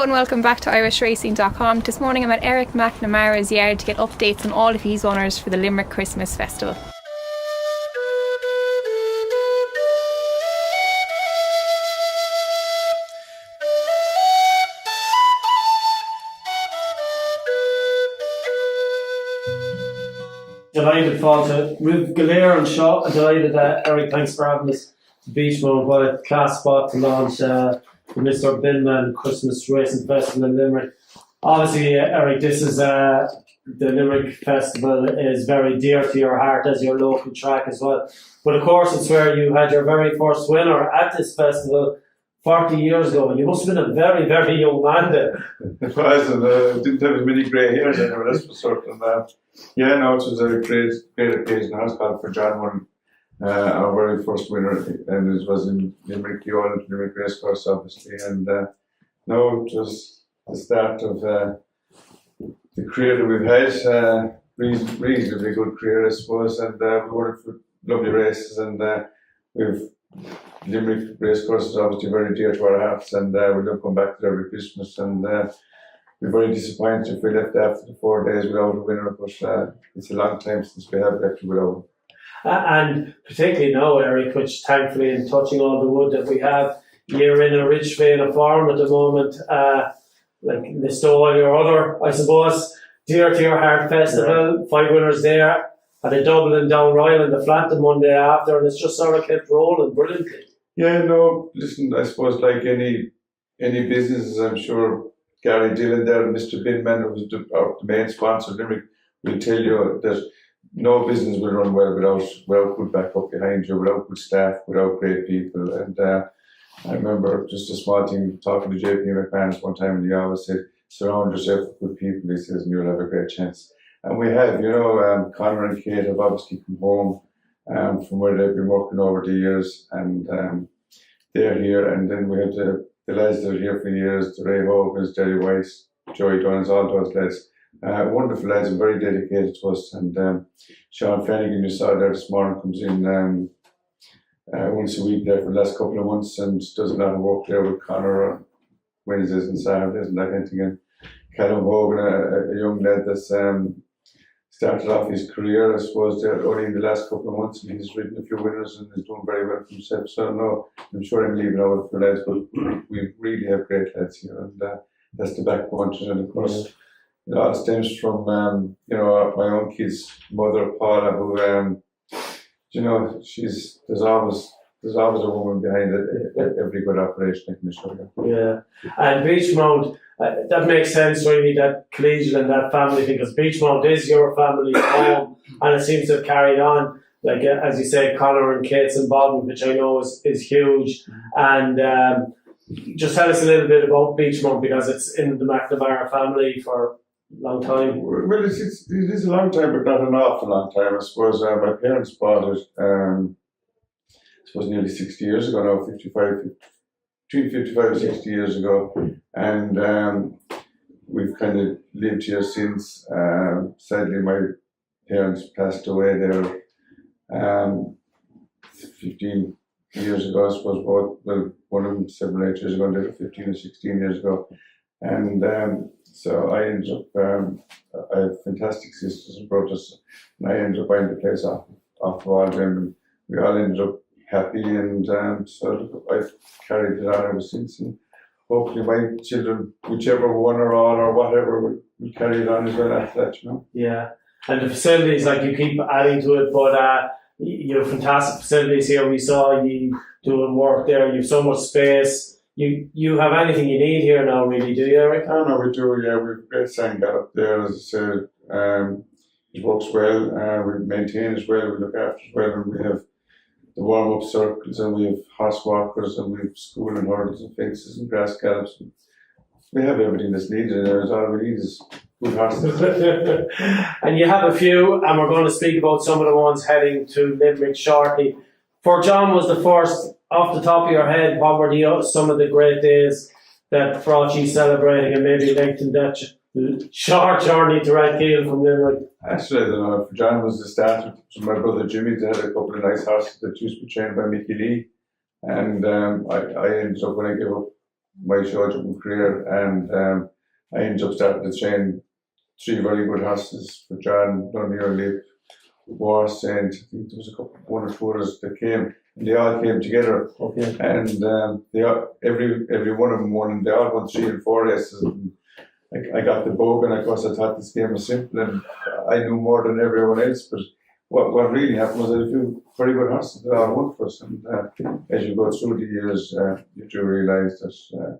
and welcome back to irishracing.com. This morning I'm at Eric McNamara's yard to get updates on all of his runners for the Limerick Christmas Festival. Delighted, Falta. With Galera and Shaw, delighted that Eric, thanks for having us to Beachmont. What a class spot to launch the Mr. Binman Christmas Racing Festival in Limerick. Obviously, Eric, this is the Limerick Festival is very dear to your heart as your local track as well. But of course, it's where you had your very first winner at this festival 40 years ago, and you must have been a very, very young man then. It was, and didn't have as many grey hairs anyway, that's for certain. Yeah, no, it was a great occasion. I was called for John won our very first winner, and it was in Limerick, the old Limerick Racecourse, obviously. And no, it was the start of the career that we've had, reasonably good career, I suppose, and we won for lovely races, and we've Limerick Racecourse is obviously very dear to our hearts, and we love going back there every Christmas, and we're very disappointed if we left after the 4 days without a winner, but it's a long time since we have left without. And particularly now, Eric, which thankfully, in touching all the wood that we have, you're in a rich vein of form at the moment, like Listowel, your other, I suppose, dear to your heart festival, yeah. 5 winners there, had a double in Down Royal in the flat the Monday after, and it's just sort of kept rolling brilliantly. Yeah, no, listen, I suppose like any businesses, I'm sure Gary Dillon there, and Mr. Binman, who's the main sponsor of Limerick, will tell you that no business will run well without good backup behind you, without good staff, without great people. And I remember just a small thing, talking to JP McManus one time, and he always said, surround yourself with good people, he says, and you'll have a great chance. And we have, Conor and Kate have obviously come home from where they've been working over the years, and they're here. And then we have the lads that are here for years, the Ray Hogans, Jerry Weiss, Joey Dunn's, all those lads. Wonderful lads and very dedicated to us. And Sean Flanagan, you saw there this morning, comes in once a week there for the last couple of months and does a lot of work there with Conor on Wednesdays and Saturdays and that kind of thing. And Callum Hogan, a young lad that's started off his career, I suppose, there only in the last couple of months, and he's ridden a few winners and is doing very well for himself. So no, I'm sure I'm leaving out for lads, but we really have great lads here, and that's the backbone to it. And of course, it all stems from my own kid's mother, Paula, who there's always a woman behind every good operation, I can assure you. Yeah, and Beachmont, that makes sense really, that collegiate and that family thing, because Beachmont is your family home, and it seems to have carried on. Like as you say, Conor and Kate's involvement, which I know is huge. And just tell us a little bit about Beachmont, because it's in the McNamara family for a long time. Well, it is a long time, but not an awful long time. I suppose my parents bought it, I suppose nearly 60 years ago now, between 55 and 60 years ago. And we've kind of lived here since. Sadly, my parents passed away there 15 years ago, I suppose. One of them 7 or 8 years ago, and the other 15 or 16 years ago. And so I ended up, I have fantastic sisters and brothers, and I ended up buying the place off of all them, and we all ended up happy, and so I've carried it on ever since, and hopefully my children, whichever one or all or whatever, will carry it on as well after that, Yeah, and the facilities, like, you keep adding to it, but you have fantastic facilities here. We saw you doing work there, you have so much space. You have anything you need here now, really, do you, Eric? Oh, no, we do, yeah. We've great sign got up there, as I said. It works well, we maintain as well, we look after as well, and we have the warm-up circles, and we have horse walkers, and we have school and hurdles and fences and grass gallops. We have everything that's needed there. All we need is good horses. And you have a few, and we're going to speak about some of the ones heading to Limerick shortly. For John was the first, off the top of your head, what were some of the great days that brought you celebrating and maybe lengthened that short journey to Redkeel from Limerick? Actually, I don't know. For John was the start. So my brother Jimmy, they had a couple of nice horses that used to be trained by Mickey Lee. And I ended up, when I gave up my showing career, and I ended up starting to train 3 very good horses for John, Dunleer, Leap, Wars, and I think there was a couple, 1 or 2 others that came, and they all came together. Okay. And they all, every one of them won, and they all won 3 and 4 races. And I got the bug, and of course I thought this game was simple, and I knew more than everyone else. But what really happened was that a few very good horses that all won for us, and as you go through the years, you do realise that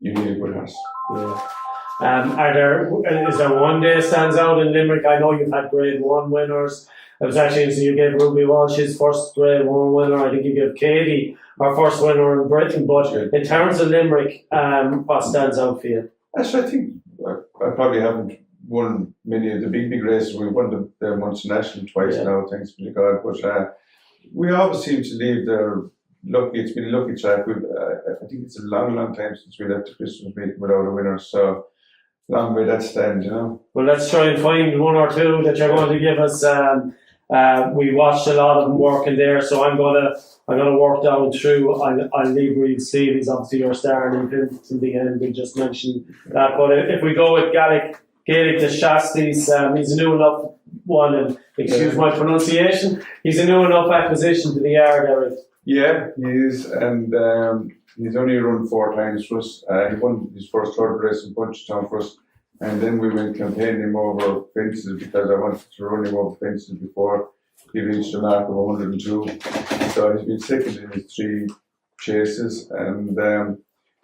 you need a good horse. Yeah. Is there one day stands out in Limerick? I know you've had Grade 1 winners. I was actually, so you gave Ruby Walsh his first Grade 1 winner. I think you gave Katie our first winner in Britain. But in terms of Limerick, what stands out for you? Actually, I think I probably haven't won many of the big races. We won the Munster National twice now, thanks be to God. But we always seem to leave there lucky. It's been a lucky track. I think it's a long time since we left the Christmas meeting without a winner. So long may that stand, you know. Well, let's try and find 1 or 2 that you're going to give us. We watched a lot of them working there, so I'm gonna work down through. I'll leave Reed Steve. He's obviously your star, and in the end we just mentioned that. But if we go with Gaelic to Shasties, he's a new enough one, and excuse my pronunciation, he's a new enough acquisition to the yard, Eric. Yeah, he is, and he's only run 4 times for us. He won his first 3rd race in Punchestown for us, and then we went campaigning him over fences because I wanted to run him over fences before he reached the mark of 102. So he's been second in his 3 chases, and the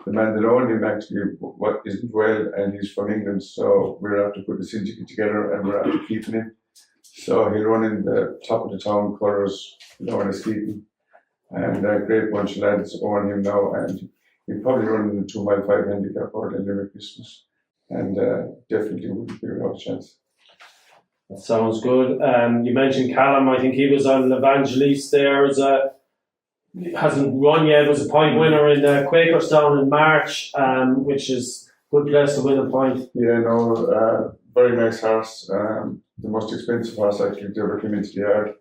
man that owned him actually isn't well, and he's from England, so we're after putting the syndicate together, and we're after keeping him. So he'll run in the top of the town colours, Lorna Keaton. And a great bunch of lads own him now, and he'll probably run in the 2 mile 5 handicap or the Limerick Christmas, and definitely wouldn't be without a chance. That sounds good. You mentioned Callum. I think he was on Evangeliste there. Hasn't run yet. Was a point winner in Quakerstown in March, which is a good place to win a point. Yeah, no, very nice horse. The most expensive horse actually that ever came into the yard.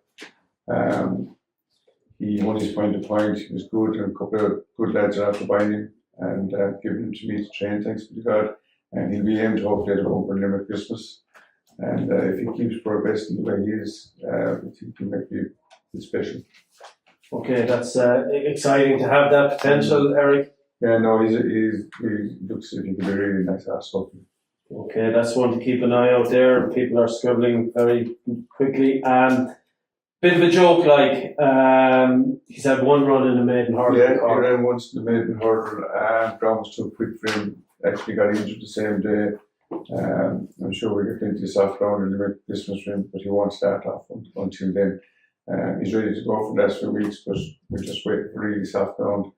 He won his point to point. He was good, and a couple of good lads are after buying him and giving him to me to train, thanks be to God. And he'll be aimed hopefully at a bumper in Limerick Christmas. And if he keeps progressing the way he is, I think he might be a bit special. Okay, that's exciting to have that potential, Eric. Yeah, no, he looks like he could be a really nice horse. Okay, that's one to keep an eye out there. People are scribbling very quickly. Bit of a joke, like he's had 1 run in the maiden hurdle. Yeah, he ran once in the maiden hurdle. Ground was too quick for him. Actually got injured the same day. I'm sure we'll get plenty of soft ground in the Christmas rim, but he won't start off until then. He's ready to go for the last few weeks, but we're just waiting for really soft ground.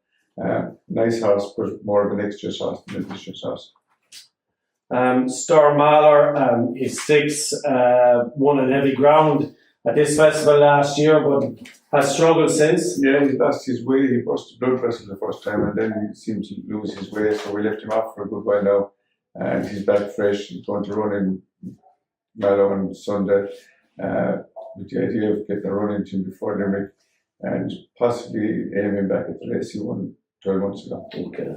Nice horse, but more of an extra horse than an additional horse. Storm Mahler, he's 6, won on heavy ground at this festival last year, but has struggled since. Yeah, he lost his way. He burst the blood vessel the first time, and then he seemed to lose his way, so we left him off for a good while now. And he's back fresh. He's going to run in Mallow on Sunday with the idea of getting a run into him before Limerick and possibly aiming back at the race he won 12 months ago. Okay.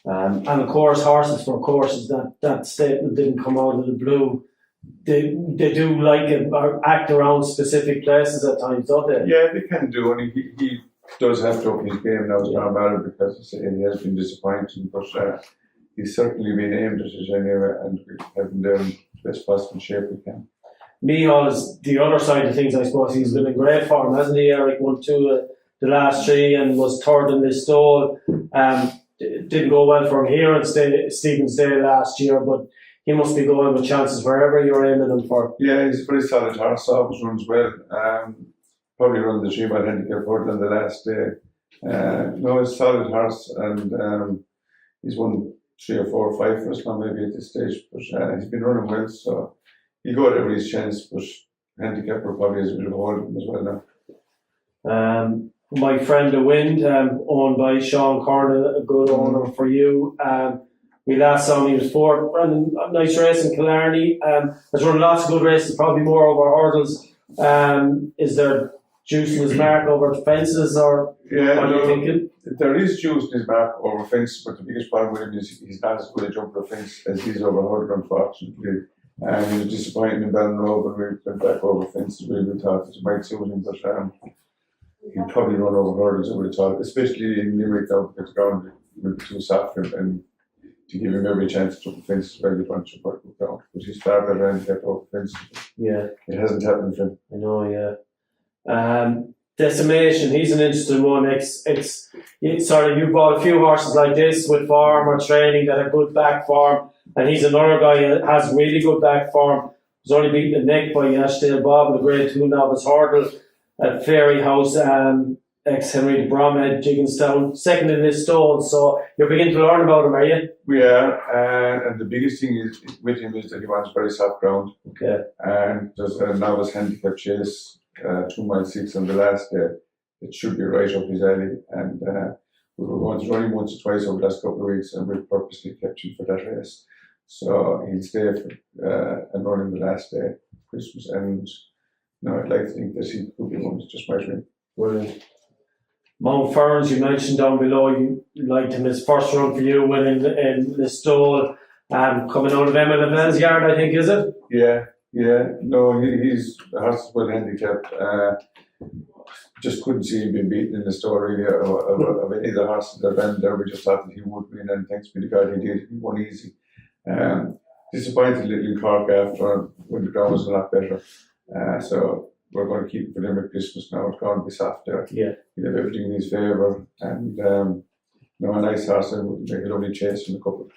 And of course, horses for courses, that statement didn't come out of the blue. They do like it, or act around specific places at times, don't they? Yeah, they can do, and he does have to up his game now, John Ballard, because he has been disappointing, but he's certainly been aimed at it anyway, and we have him down in the best possible shape we can. Mihal is the other side of things, I suppose. He's been in great form, hasn't he, Eric? Won 2 the last 3 and was 3rd in this stall. Didn't go well for him here in Stevensdale last year, but he must be going with chances wherever you're aiming him for. Yeah, he's a pretty solid horse, always runs well. Probably run the 3 mile handicap harder than the last day. No, he's a solid horse, and he's won 3 or 4 or 5 for us now, maybe at this stage, but he's been running well, so he'll go at every his chance, but handicapper probably has a bit of a hold of him as well now. My friend The Wind, owned by Sean Corner, a good owner for you. We last saw him, he was 4th, ran a nice race in Killarney. Has run lots of good races, probably more over hurdles. Is there juice in his mark over fences, or? Yeah, What are you no, thinking? there is juice in his back over fence, but the biggest problem with him is he's not as good a jumper of fence as he's over hurdle, unfortunately. And he was disappointing in Ballinrobe when we went back over fences. We would have thought it might suit him, but he'd probably run over hurdles, I would have thought, especially in Limerick now, because the ground would be too soft for him, and to give him every chance to jump the fence as well, he'd want to jump out the ground. But he's far better handicap over fences. Yeah, It hasn't happened for him. I know, yeah. Decimation, he's an interesting one. You bought a few horses like this with form or training that have good back form, and he's another guy that has really good back form. He's only beaten the neck by Ashdale Bob in the Grade 2 novice hurdle at Fairy House, ex-Henry de Bromhead, Jigginstown, second in his stall. So you're beginning to learn about him, are you? We are, and the biggest thing is with him is that he wants very soft ground. Okay. And there's a novice handicap chase, 2 mile 6 on the last day. It should be right up his alley, and we were going to run him once or twice over the last couple of weeks, and we purposely kept him for that race. So he'll stay for and run him the last day of Christmas, and no, I'd like to think that he could be one that just might win. Brilliant. Mount Ferns, you mentioned down below, you liked him his first run for you, winning in the stall, coming out of Emma Levin's yard, I think, is it? Yeah. No, he's a horse well handicapped. Just couldn't see him being beaten in the store really of any of the horses that ran there. We just thought that he would win, and thanks be to God he did. He won easy. Disappointed little in Cork after when the ground was a lot better. So we're going to keep him for Limerick Christmas now. It's going to be soft there. Yeah. He'll have everything in his favour, and a nice horse and would make a lovely chase in the couple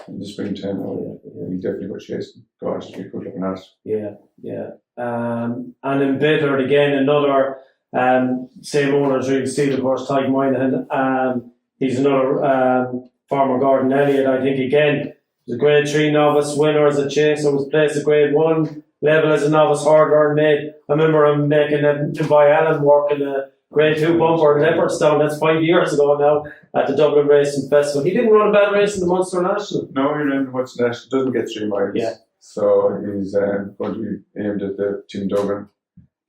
in the springtime. He'll definitely go chasing. Gorgeous, be good looking horse. Yeah. And embittered again, another same owner as Real Steel, of course, Tyke Moynihan. He's another former Gordon Elliott, I think, again. He's a Grade 3 novice winner as a chaser, was placed at Grade 1 level as a novice hurdler, and made, I remember him making a by Allen work in a Grade 2 bumper in Leopardstown. That's 5 years ago now at the Dublin Racing Festival. He didn't run a bad race in the Munster National. No, he ran the Munster National, doesn't get 3 miles. Yeah. So he's going to be aimed at the Tim Duggan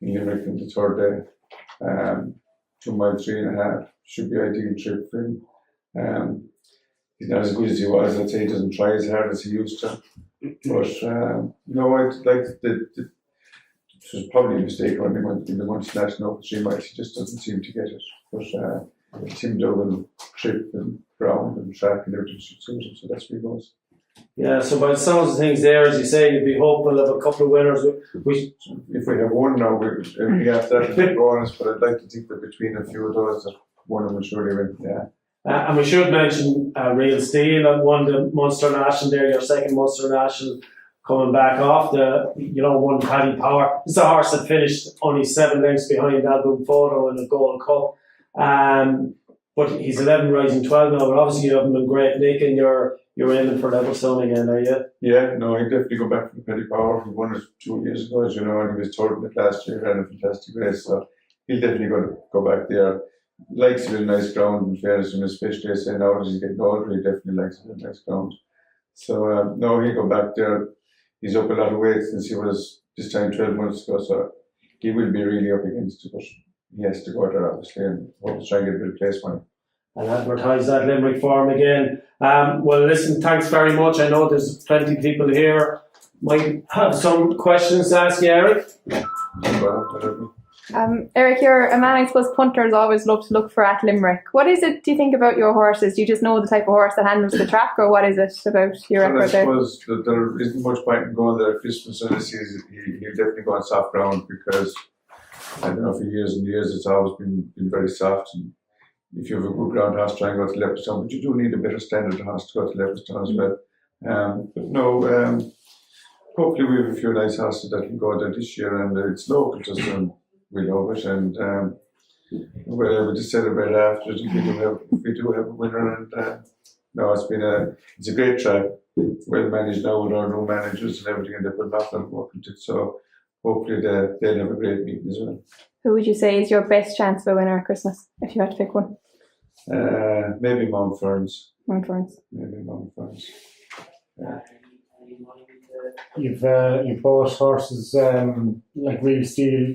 in Limerick on the third day. 2 miles, 3.5 should be ideal trip for him. He's not as good as he was. I'd say he doesn't try as hard as he used to. But no, I'd like it was probably a mistake when he went in the Munster National over 3 miles. He just doesn't seem to get it. But Tim Duggan trip and ground and track and everything should suit him. So that's where he goes. Yeah, so by the sounds of things there, as you say, you'd be hopeful of a couple of winners. If we have one now, we have that to go on us, but I'd like to think that between a few of those, that one of them will surely win. Yeah. And we should mention Real Steel and won the Munster National there, your second Munster National, coming back off one Paddy Power. It's a horse that finished only 7 lengths behind Album Photo in the Gold Cup. But he's 11 rising 12 now, but obviously you haven't been great, Nick, and you're aiming for Leopardstown again, are you? Yeah, no, he'd definitely go back from Paddy Power. He won it 2 years ago, as you know, and he was third in it last year, ran a fantastic race, so he'll definitely go back there. Likes a really nice ground, in fairness to him, especially I say now that he's getting older, he definitely likes a really nice ground. So, no, he'll go back there. He's up a lot of weight since he was this time 12 months ago, so he will be really up against it, but he has to go there, obviously, and hope to try and get a bit of place for him. And advertise that Limerick form again. Well, listen, thanks very much. I know there's plenty of people here might have some questions to ask you, Eric. Eric, you're a man I suppose punters always love to look for at Limerick. What is it, do you think, about your horses? Do you just know the type of horse that handles the track, or what is it about your record there? I suppose that there isn't much point in going there at Christmas, unless he'll definitely go on soft ground, because I don't know, for years and years it's always been very soft, and if you have a good ground horse, try and go to Leopardstown, but you do need a better standard horse to go to Leopardstown as well. But no, hopefully we have a few nice horses that can go there this year, and it's local just we love it, and we're able to celebrate after it if we do have a winner. And no, it's a great track, well managed now with our new managers and everything, and they put a lot of work into it, so hopefully they'll have a great meeting as well. Who would you say is your best chance of a winner at Christmas, if you had to pick one? Maybe Mount Ferns. Mount Ferns. Maybe Mount Ferns. Yeah. You've bought horses like Real Steel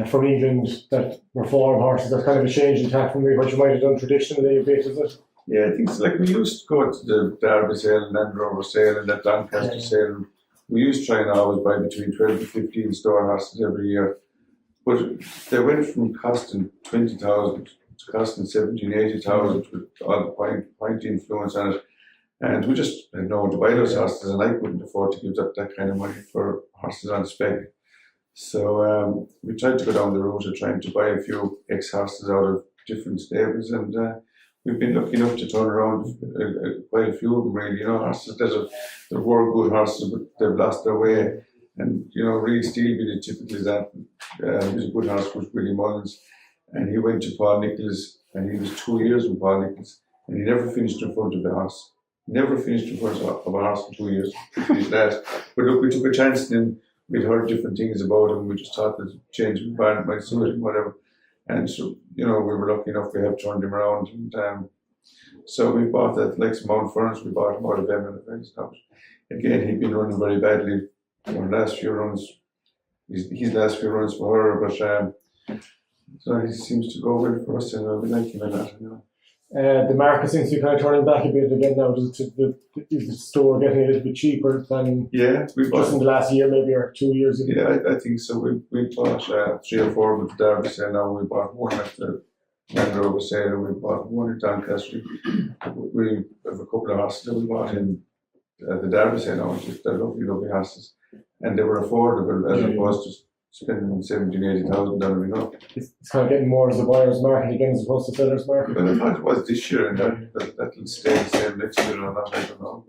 from England that were foreign horses. That's kind of a change in tack from what you might have done traditionally a bit, is it? Yeah, I think it's like we used to go to the Derby sale and Land Rover sale and that Doncaster sale. We used to try and always buy between 12 to 15 store horses every year. But they went from costing 20,000 to costing 17, 80,000 with all the point influence on it. And we just had no one to buy those horses, and I couldn't afford to give up that kind of money for horses on spec. So we tried to go down the route of trying to buy a few ex-horses out of different stables, and we've been lucky enough to turn around quite a few of them, really. You know, horses that were good horses, but they've lost their way. And, you know, Reed Steelby, the typical example, he was a good horse, was Willie Mullins, and he went to Paul Nicholas, and he was 2 years with Paul Nicholas, and he never finished in front of the horse. Never finished in front of a horse for 2 years. That. But look, we took a chance in him. We'd heard different things about him. We just thought that change of environment might suit him, whatever. And so, you know, we were lucky enough we have turned him around. And so we bought that Lex Mount Ferns, we bought him out of Emmet. Again, he'd been running very badly for the last few runs. His last few runs for her, but so he seems to go well for us, and we like him a lot, you know. The market seems to be kind of turning back a bit again now. Is the store getting a little bit cheaper than we bought, just in the last year, maybe, or 2 years ago? Yeah, I think so. We bought 3 or 4 with the Derby sale now. We bought one at the Land Rover sale, and we bought one at Doncaster. We have a couple of horses that we bought in the Derby sale now, which is they're lovely, lovely horses. And they were affordable as opposed to spending 70,000, 80,000 on them, you know. It's kind of getting more as a buyer's market again as opposed to seller's market. Well, I thought it was this year, and that'll stay the same next year or not, I don't know.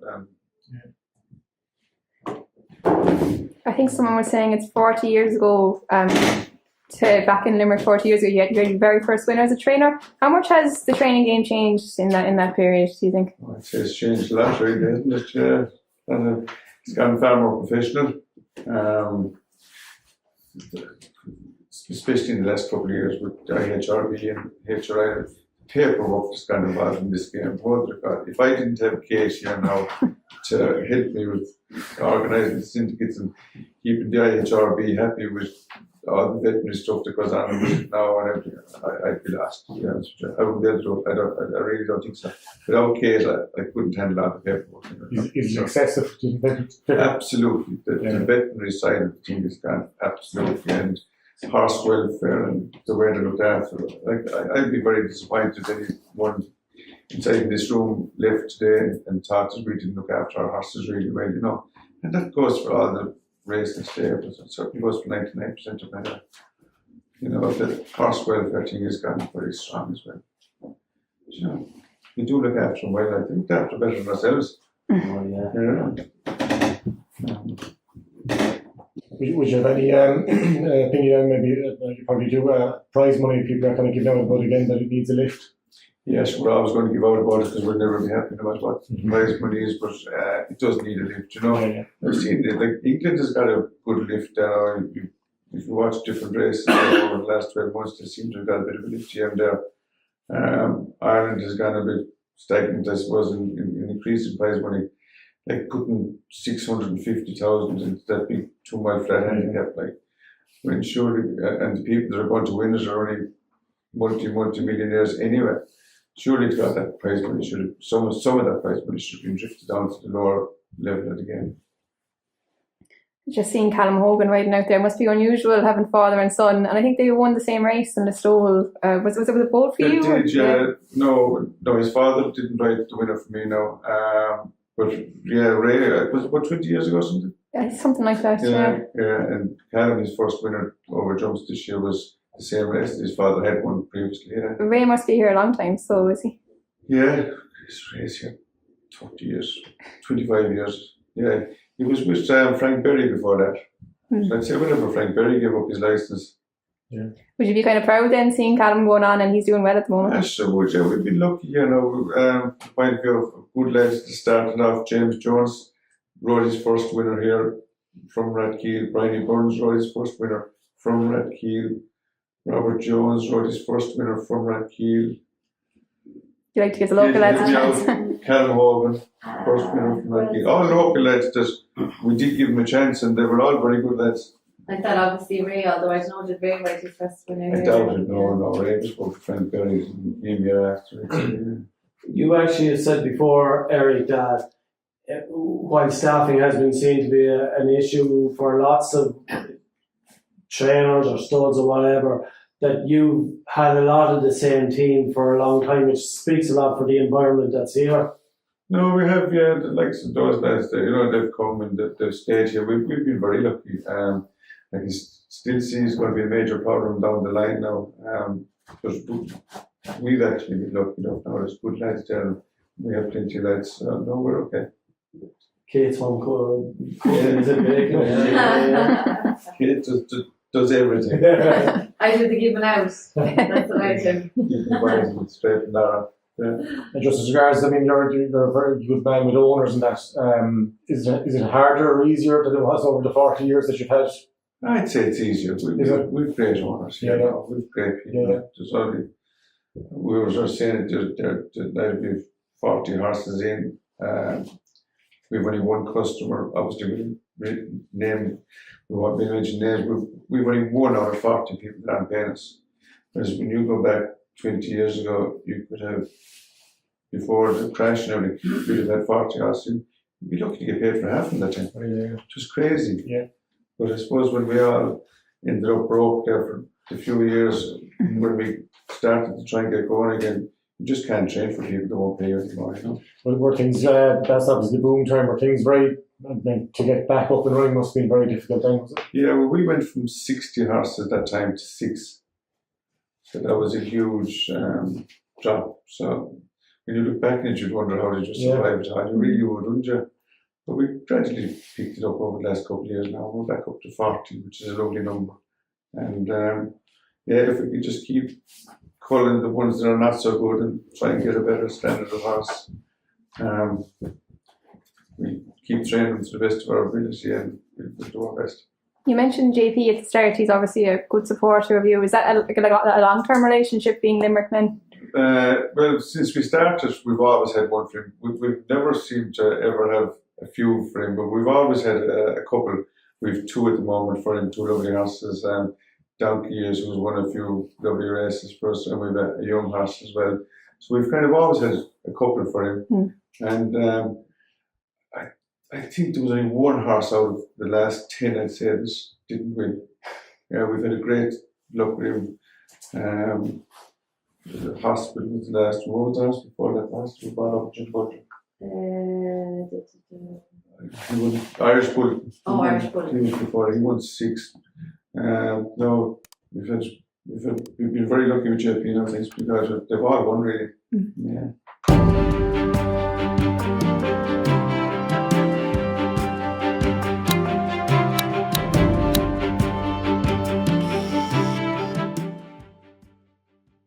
I think someone was saying it's 40 years ago, to back in Limerick 40 years ago, you had your very first winner as a trainer. How much has the training game changed in that period, do you think? Well, I'd say it's changed a lot, really, hasn't it? It's gotten far more professional. Especially in the last couple of years with IHRB and HRI, paperwork has gone involved in this game. If I didn't have Kate here now to help me with organising the syndicates and keeping the IHRB happy with all the veterinary stuff that goes on with it now and everything, I'd be lost, to be honest with you. I wouldn't be able to do it. I really don't think so. Without Kate, I couldn't handle all the paperwork. Is it excessive? Absolutely. The veterinary side of the thing is gone, absolutely. And horse welfare and the way they look after it. I'd be very disappointed if anyone inside this room left today and thought that we didn't look after our horses really well, you know. And that goes for all the racing stables. It certainly goes for 99% of my life. You know, the horse welfare thing has gone very strong as well. You know, we do look after them well. I think they look after better than ourselves. Would you have any opinion, maybe you probably do, prize money people are kind of giving out about again that it needs a lift? Yes, we're always going to give out about it because we'll never be happy no matter what prize money is, but it does need a lift, you know. I've seen it, like England has got a good lift there. If you watch different races over the last 12 months, they seem to have got a bit of a lift here and there. Ireland has gone a bit stagnant, I suppose, in increasing prize money. Like putting 650,000 into that big 2 mile flat handicap, like when surely, and the people that are going to win it are only multi-millionaires anyway. Surely it's got that prize money should have, some of that prize money should have been drifted down to the lower level of the game. Just seeing Callum Hogan riding out there must be unusual, having father and son, and I think they won the same race in the Stole. Was it a boat for you? Did, no, his father didn't ride the winner for me now. But yeah, Ray, it was about 20 years ago or something. Yeah, something like that, yeah. And Callum, his first winner over jumps this year was the same race that his father had won previously. Yeah. Ray must be here a long time, so is he? Yeah, his race here, 20 years, 25 years. Yeah, he was with Frank Berry before that. So I'd say whenever Frank Berry gave up his licence. Yeah. Would you be kind of proud then seeing Callum going on and he's doing well at the moment? Yes, I would. Yeah, we've been lucky, you know, point of view of good lads that started off. James Jones rode his first winner here from Rathkeel. Bryony Burns rode his first winner from Rathkeel. Robert Jones rode his first winner from Rathkeel. You like to give the local lads a chance? Callum Hogan, first winner from Rathkeel. All local lads that we did give them a chance, and they were all very good lads. I thought obviously Ray, although I don't know did Ray write his festival I doubt it, no, Ray was spoke to Frank Berry and him year after. You actually have said before, Eric, that while staffing has been seen to be an issue for lots of trainers or studs or whatever, that you've had a lot of the same team for a long time, which speaks a lot for the environment that's here. No, we have, yeah, the likes of those lads, they've come and they've stayed here. We've been very lucky. I can still see it's going to be a major problem down the line now. We've actually been lucky enough now. There's good lads there. We have plenty of lads. So no, we're okay. Kate's home cook, is it big? Kate does everything. I do the giving out. That's what I do. Straight and narrow. Yeah. And just as regards, I mean, you're a very good man with owners and that. Is it harder or easier than it was over the 40 years that you've had? I'd say it's easier. We've great owners. Yeah. We've great people. Yeah. There's only, we were just saying that there'd be 40 horses in. We've only one customer. Obviously, we won't mention names. We've only one out of 40 people that aren't paying us. Whereas when you go back 20 years ago, you could have, before the crash and everything, you'd have had 40 horses. You'd be lucky to get paid for half of that time. Yeah. Just crazy. Yeah. But I suppose when we all ended up broke there for a few years, when we started to try and get going again, you just can't train for people that won't pay you anymore, you know. Well, were things, that's obviously the boom time, were things very, to get back up and running must have been very difficult then, was it? Yeah, well, we went from 60 horses at that time to 6. So that was a huge drop. So when you look back at it, you'd wonder how did you survive it? You really would, wouldn't you? But we gradually picked it up over the last couple of years now. We're back up to 40, which is a lovely number. And if we could just keep culling the ones that are not so good and try and get a better standard of horse, we keep training them to the best of our ability and we'll do our best. You mentioned JP at the start. He's obviously a good supporter of you. Is that a long-term relationship, being Limerick men? Well, since we started, we've always had one for him. We've never seemed to ever have a few for him, but we've always had a couple. We've 2 at the moment for him, 2 lovely horses. Donkey is who's won a few lovely races for us, and we've a young horse as well. So we've kind of always had a couple for him. And I think there was only one horse out of the last 10, I'd say, that didn't win. Yeah, we've had a great luck with him. The hospital was the last one. What was the hospital before that? The hospital bought up Jim Butler. He won Irish Bull. Irish Bull. He was before. He won 6. No, we've been very lucky with JP now, thanks, because they've all won really. Yeah.